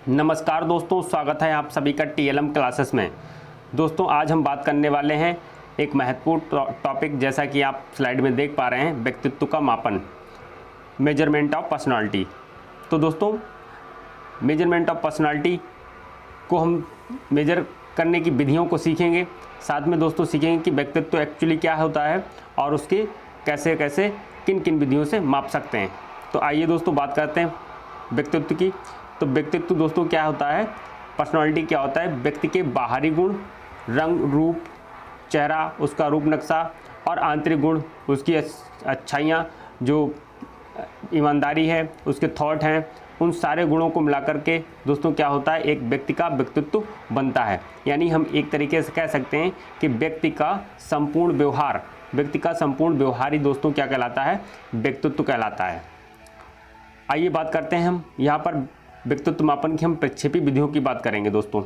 नमस्कार दोस्तों, स्वागत है आप सभी का टीएलएम क्लासेस में। दोस्तों आज हम बात करने वाले हैं एक महत्वपूर्ण टॉपिक, जैसा कि आप स्लाइड में देख पा रहे हैं, व्यक्तित्व का मापन, मेजरमेंट ऑफ पर्सनालिटी। तो दोस्तों मेजरमेंट ऑफ पर्सनालिटी को हम मेजर करने की विधियों को सीखेंगे। साथ में दोस्तों सीखेंगे कि व्यक्तित्व एक्चुअली क्या होता है और उसके कैसे कैसे किन किन विधियों से माप सकते हैं। तो आइए दोस्तों बात करते हैं व्यक्तित्व की। तो व्यक्तित्व दोस्तों क्या होता है, पर्सनालिटी क्या होता है, व्यक्ति के बाहरी गुण, रंग, रूप, चेहरा, उसका रूप नक्शा और आंतरिक गुण, उसकी अच्छाइयाँ, जो ईमानदारी है, उसके थॉट हैं, उन सारे गुणों को मिलाकर के दोस्तों क्या होता है, एक व्यक्ति का व्यक्तित्व बनता है। यानी हम एक तरीके से कह सकते हैं कि व्यक्ति का संपूर्ण व्यवहार ही दोस्तों क्या कहलाता है, व्यक्तित्व कहलाता है। आइए बात करते हैं हम यहाँ पर व्यक्तित्व मापन की, हम प्रक्षेपी विधियों की बात करेंगे दोस्तों।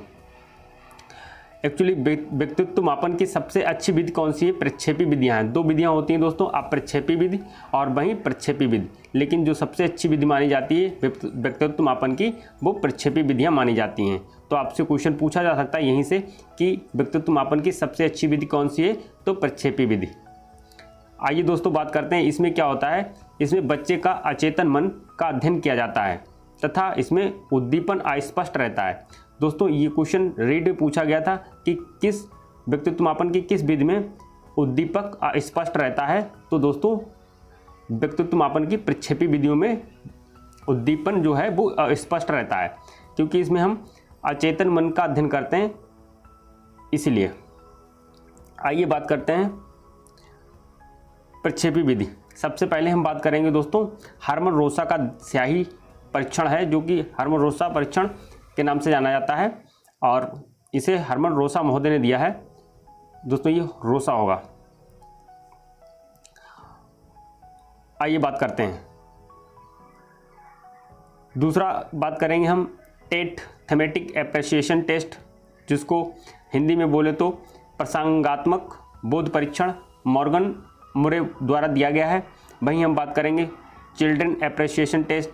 एक्चुअली व्यक्तित्व मापन की सबसे अच्छी विधि कौन सी है, प्रक्षेपी विधियां हैं। दो विधियां होती हैं दोस्तों, अप्रक्षेपी विधि और वहीं प्रक्षेपी विधि। लेकिन जो सबसे अच्छी विधि मानी जाती है व्यक्तित्व मापन की, वो प्रक्षेपी विधियां मानी जाती हैं। तो आपसे क्वेश्चन पूछा जा सकता है यहीं से कि व्यक्तित्व मापन की सबसे अच्छी विधि कौन सी है, तो प्रक्षेपी विधि। आइए दोस्तों बात करते हैं, इसमें क्या होता है, इसमें बच्चे का अचेतन मन का अध्ययन किया जाता है तथा इसमें उद्दीपन अस्पष्ट रहता है। दोस्तों ये क्वेश्चन रीड में पूछा गया था कि किस व्यक्तित्व मापन की किस विधि में उद्दीपक अस्पष्ट रहता है। तो दोस्तों व्यक्तित्व मापन की प्रक्षेपी विधियों में उद्दीपन जो है वो अस्पष्ट रहता है, क्योंकि इसमें हम अचेतन मन का अध्ययन करते हैं, इसलिए। आइए बात करते हैं प्रक्षेपी विधि। सबसे पहले हम बात करेंगे दोस्तों हर्मन रोसा का स्याही परीक्षण है, जो कि हर्मन रोसा परीक्षण के नाम से जाना जाता है और इसे हर्मन रोसा महोदय ने दिया है। दोस्तों ये रोसा होगा। आइए बात करते हैं दूसरा, बात करेंगे हम टेट थेमेटिक एप्रिसिएशन टेस्ट, जिसको हिंदी में बोले तो प्रसंगात्मक बोध परीक्षण मॉर्गन मुरे द्वारा दिया गया है। वहीं हम बात करेंगे चिल्ड्रन एप्रिसिएशन टेस्ट,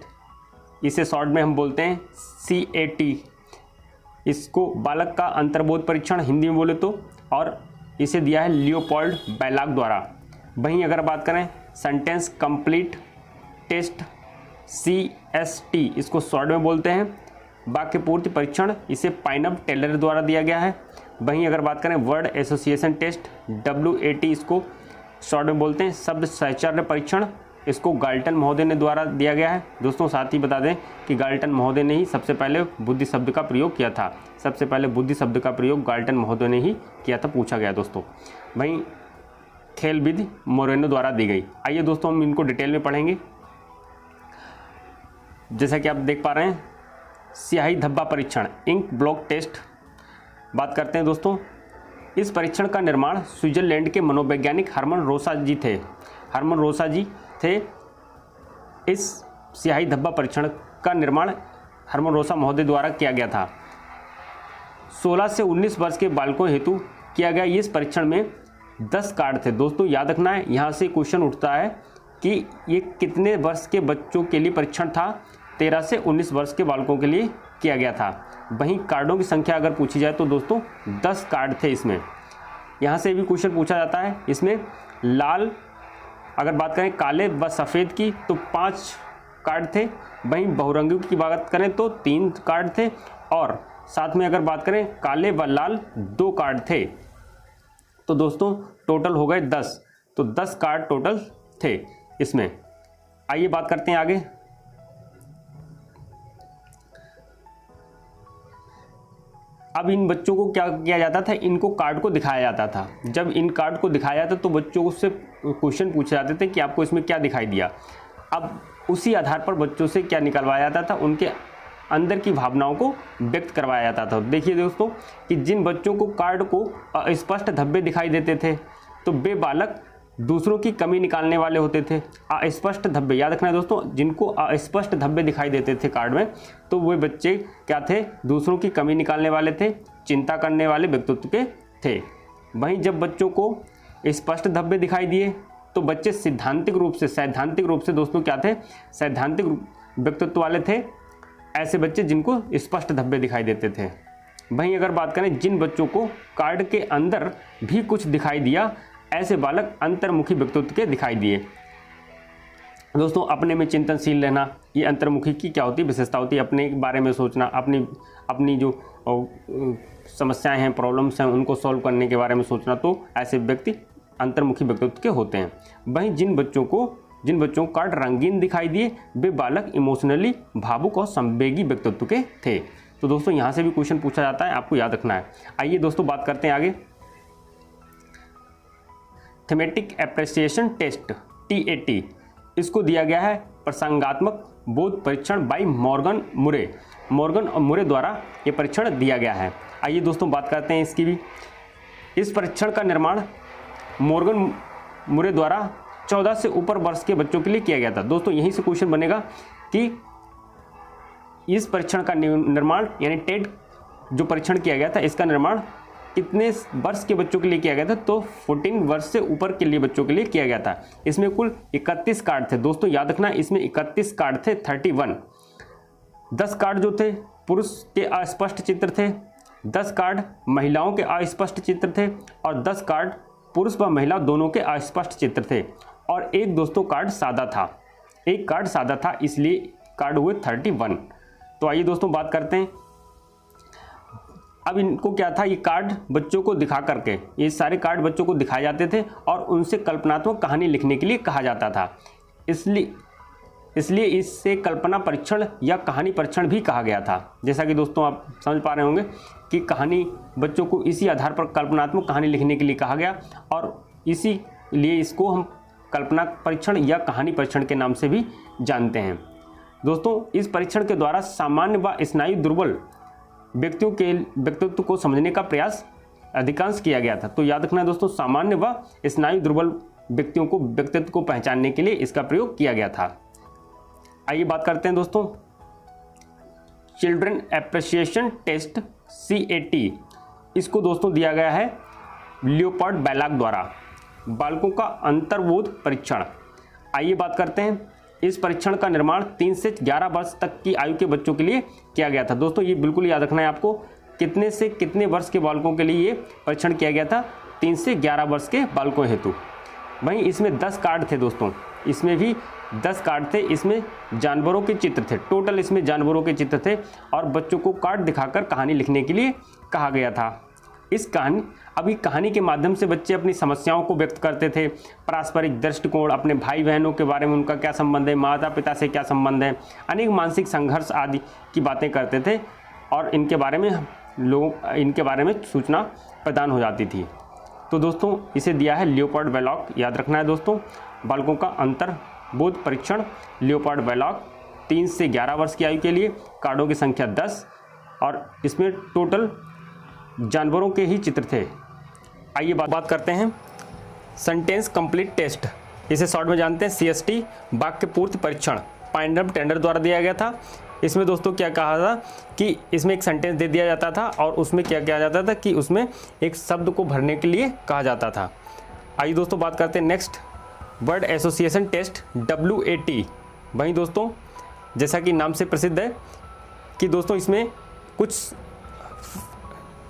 इसे शॉर्ट में हम बोलते हैं CAT। इसको बालक का अंतर्बोध परीक्षण हिंदी में बोले तो, और इसे दिया है लियोपोल्ड बैलाग द्वारा। वहीं अगर बात करें सेंटेंस कंप्लीट टेस्ट CST, इसको शॉर्ट में बोलते हैं वाक्य पूर्ति परीक्षण, इसे पाइनब टेलर द्वारा दिया गया है। वहीं अगर बात करें वर्ड एसोसिएशन टेस्ट WAT, इसको शॉर्ट में बोलते हैं शब्द सहचर्य परीक्षण, इसको गाल्टन महोदय ने द्वारा दिया गया है। दोस्तों साथ ही बता दें कि गाल्टन महोदय ने ही सबसे पहले बुद्धि शब्द का प्रयोग किया था। सबसे पहले बुद्धि शब्द का प्रयोग गाल्टन महोदय ने ही किया था, पूछा गया दोस्तों। वहीं खेल विधि मोरेनो द्वारा दी गई। आइए दोस्तों हम इनको डिटेल में पढ़ेंगे। जैसा कि आप देख पा रहे हैं, स्याही धब्बा परीक्षण, इंक ब्लॉक टेस्ट बात करते हैं दोस्तों। इस परीक्षण का निर्माण स्विट्जरलैंड के मनोवैज्ञानिक हर्मन रोसा जी थे। इस स्याही धब्बा परीक्षण का निर्माण हर्मन रोसा महोदय द्वारा किया गया था। 16 से 19 वर्ष के बालकों हेतु किया गया इस परीक्षण में 10 कार्ड थे। दोस्तों याद रखना है, यहाँ से क्वेश्चन उठता है कि ये कितने वर्ष के बच्चों के लिए परीक्षण था। 13 से 19 वर्ष के बालकों के लिए किया गया था। वहीं कार्डों की संख्या अगर पूछी जाए तो दोस्तों 10 कार्ड थे इसमें। यहाँ से भी क्वेश्चन पूछा जाता है। इसमें लाल, अगर बात करें काले व सफ़ेद की तो 5 कार्ड थे। वहीं बहुरंगी की बात करें तो 3 कार्ड थे, और साथ में अगर बात करें काले व लाल 2 कार्ड थे। तो दोस्तों टोटल हो गए 10। तो 10 कार्ड टोटल थे इसमें। आइए बात करते हैं आगे। अब इन बच्चों को क्या किया जाता था, इनको कार्ड को दिखाया जाता था। जब इन कार्ड को दिखाया जाता तो बच्चों से क्वेश्चन पूछे जाते थे कि आपको इसमें क्या दिखाई दिया। अब उसी आधार पर बच्चों से क्या निकलवाया जाता था, उनके अंदर की भावनाओं को व्यक्त करवाया जाता था। देखिए दोस्तों कि जिन बच्चों को कार्ड को अस्पष्ट धब्बे दिखाई देते थे तो वे बालक दूसरों की कमी निकालने वाले होते थे। अस्पष्ट धब्बे याद रखना है दोस्तों, जिनको अस्पष्ट धब्बे दिखाई देते थे कार्ड में, तो वे बच्चे क्या थे, दूसरों की कमी निकालने वाले थे, चिंता करने वाले व्यक्तित्व के थे। वहीं जब बच्चों को स्पष्ट धब्बे दिखाई दिए तो बच्चे सैद्धांतिक रूप से दोस्तों क्या थे, सैद्धांतिक व्यक्तित्व वाले थे। ऐसे बच्चे जिनको स्पष्ट धब्बे दिखाई देते थे। वहीं अगर बात करें जिन बच्चों को कार्ड के अंदर भी कुछ दिखाई दिया, ऐसे बालक अंतर्मुखी व्यक्तित्व के दिखाई दिए। दोस्तों अपने में चिंतनशील रहना, ये अंतर्मुखी की क्या होती है, विशेषता होती है। अपने बारे में सोचना, अपनी जो समस्याएं हैं, प्रॉब्लम्स हैं, उनको सॉल्व करने के बारे में सोचना, तो ऐसे व्यक्ति अंतर्मुखी व्यक्तित्व के होते हैं। वहीं जिन बच्चों को कार्ड रंगीन दिखाई दिए, वे बालक इमोशनली भावुक और संवेगी व्यक्तित्व के थे। तो दोस्तों यहाँ से भी क्वेश्चन पूछा जाता है, आपको याद रखना है। आइए दोस्तों बात करते हैं आगे। थीमेटिक एप्रिसिएशन टेस्ट TAT, इसको दिया गया है प्रसंगात्मक बोध परीक्षण बाई मॉर्गन और मुरे द्वारा ये परीक्षण दिया गया है। आइए दोस्तों बात करते हैं इसकी भी। इस परीक्षण का निर्माण मॉर्गन मुरे द्वारा 14 से ऊपर वर्ष के बच्चों के लिए किया गया था। दोस्तों यहीं से क्वेश्चन बनेगा कि इस परीक्षण का निर्माण यानी टेट जो परीक्षण किया गया था, इसका निर्माण कितने वर्ष के बच्चों के लिए किया गया था, तो 14 वर्ष से ऊपर के लिए बच्चों के लिए किया गया था। इसमें कुल 31 कार्ड थे। दोस्तों याद रखना, इसमें 31 कार्ड थे, 31। 10 कार्ड जो थे पुरुष के अस्पष्ट चित्र थे, 10 कार्ड महिलाओं के अस्पष्ट चित्र थे और 10 कार्ड पुरुष व महिला दोनों के अस्पष्ट चित्र थे और एक दोस्तों कार्ड सादा था। एक कार्ड सादा था, इसलिए कार्ड हुए 31। तो आइए दोस्तों बात करते हैं। अब इनको क्या था, ये कार्ड बच्चों को दिखा करके, ये सारे कार्ड बच्चों को दिखाए जाते थे और उनसे कल्पनात्मक कहानी लिखने के लिए कहा जाता था। इसलिए इससे कल्पना परीक्षण या कहानी परीक्षण भी कहा गया था। जैसा कि दोस्तों आप समझ पा रहे होंगे कि कहानी बच्चों को इसी आधार पर कल्पनात्मक कहानी लिखने के लिए कहा गया और इसीलिए इसको हम कल्पना परीक्षण या कहानी परीक्षण के नाम से भी जानते हैं। दोस्तों इस परीक्षण के द्वारा सामान्य व स्नायु दुर्बल व्यक्तियों के व्यक्तित्व को समझने का प्रयास अधिकांश किया गया था। तो याद रखना है दोस्तों, सामान्य व स्नायु दुर्बल व्यक्तियों को व्यक्तित्व को पहचानने के लिए इसका प्रयोग किया गया था। आइए बात करते हैं दोस्तों चिल्ड्रन एप्रिसिएशन टेस्ट CAT, इसको दोस्तों दिया गया है लियोपार्ड बैलाक द्वारा, बालकों का अंतर्बोध परीक्षण। आइए बात करते हैं। इस परीक्षण का निर्माण 3 से 11 वर्ष तक की आयु के बच्चों के लिए किया गया था। दोस्तों ये बिल्कुल याद रखना है आपको, कितने से कितने वर्ष के बालकों के लिए ये परीक्षण किया गया था, 3 से 11 वर्ष के बालकों हेतु। वहीं इसमें 10 कार्ड थे दोस्तों, इसमें भी 10 कार्ड थे, इसमें जानवरों के चित्र थे, टोटल इसमें जानवरों के चित्र थे और बच्चों को कार्ड दिखाकर कहानी लिखने के लिए कहा गया था। इस कहानी के माध्यम से बच्चे अपनी समस्याओं को व्यक्त करते थे, पारस्परिक दृष्टिकोण, अपने भाई बहनों के बारे में उनका क्या संबंध है, माता पिता से क्या संबंध है, अनेक मानसिक संघर्ष आदि की बातें करते थे और इनके बारे में सूचना प्रदान हो जाती थी। तो दोस्तों इसे दिया है लियोपार्ड बैलाक, याद रखना है दोस्तों, बालकों का अंतर्बोध परीक्षण लियोपार्ड बैलाक, 3 से 11 वर्ष की आयु के लिए, कार्डों की संख्या 10 और इसमें टोटल जानवरों के ही चित्र थे। आइए बात करते हैं सेंटेंस कंप्लीट टेस्ट, इसे शॉर्ट में जानते हैं CST, वाक्य पूर्ति परीक्षण, पाइंडम टेंडर द्वारा दिया गया था। इसमें दोस्तों क्या कहा था कि इसमें एक सेंटेंस दे दिया जाता था और उसमें क्या किया जाता था कि उसमें एक शब्द को भरने के लिए कहा जाता था। आइए दोस्तों बात करते हैं next word association test WAT। वहीं दोस्तों जैसा कि नाम से प्रसिद्ध है कि दोस्तों इसमें कुछ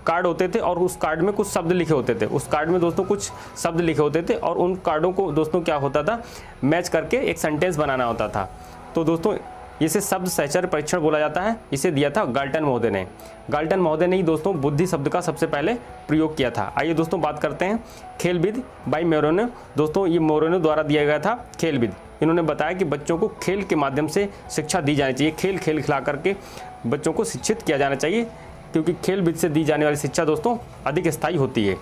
कार्ड होते थे और उस कार्ड में कुछ शब्द लिखे होते थे, उस कार्ड में दोस्तों कुछ शब्द लिखे होते थे और उन कार्डों को दोस्तों क्या होता था, मैच करके एक सेंटेंस बनाना होता था। तो दोस्तों इसे शब्द सहचर्य परीक्षण बोला जाता है। इसे दिया था गाल्टन महोदय ने। गाल्टन महोदय ने ही दोस्तों बुद्धि शब्द का सबसे पहले प्रयोग किया था। आइए दोस्तों बात करते हैं खेलविद बाई मोरेनो। दोस्तों ये मोरेनो द्वारा दिया गया था खेलविद। इन्होंने बताया कि बच्चों को खेल के माध्यम से शिक्षा दी जानी चाहिए, खेल खिला करके बच्चों को शिक्षित किया जाना चाहिए, क्योंकि खेल विद से दी जाने वाली शिक्षा दोस्तों अधिक स्थायी होती है।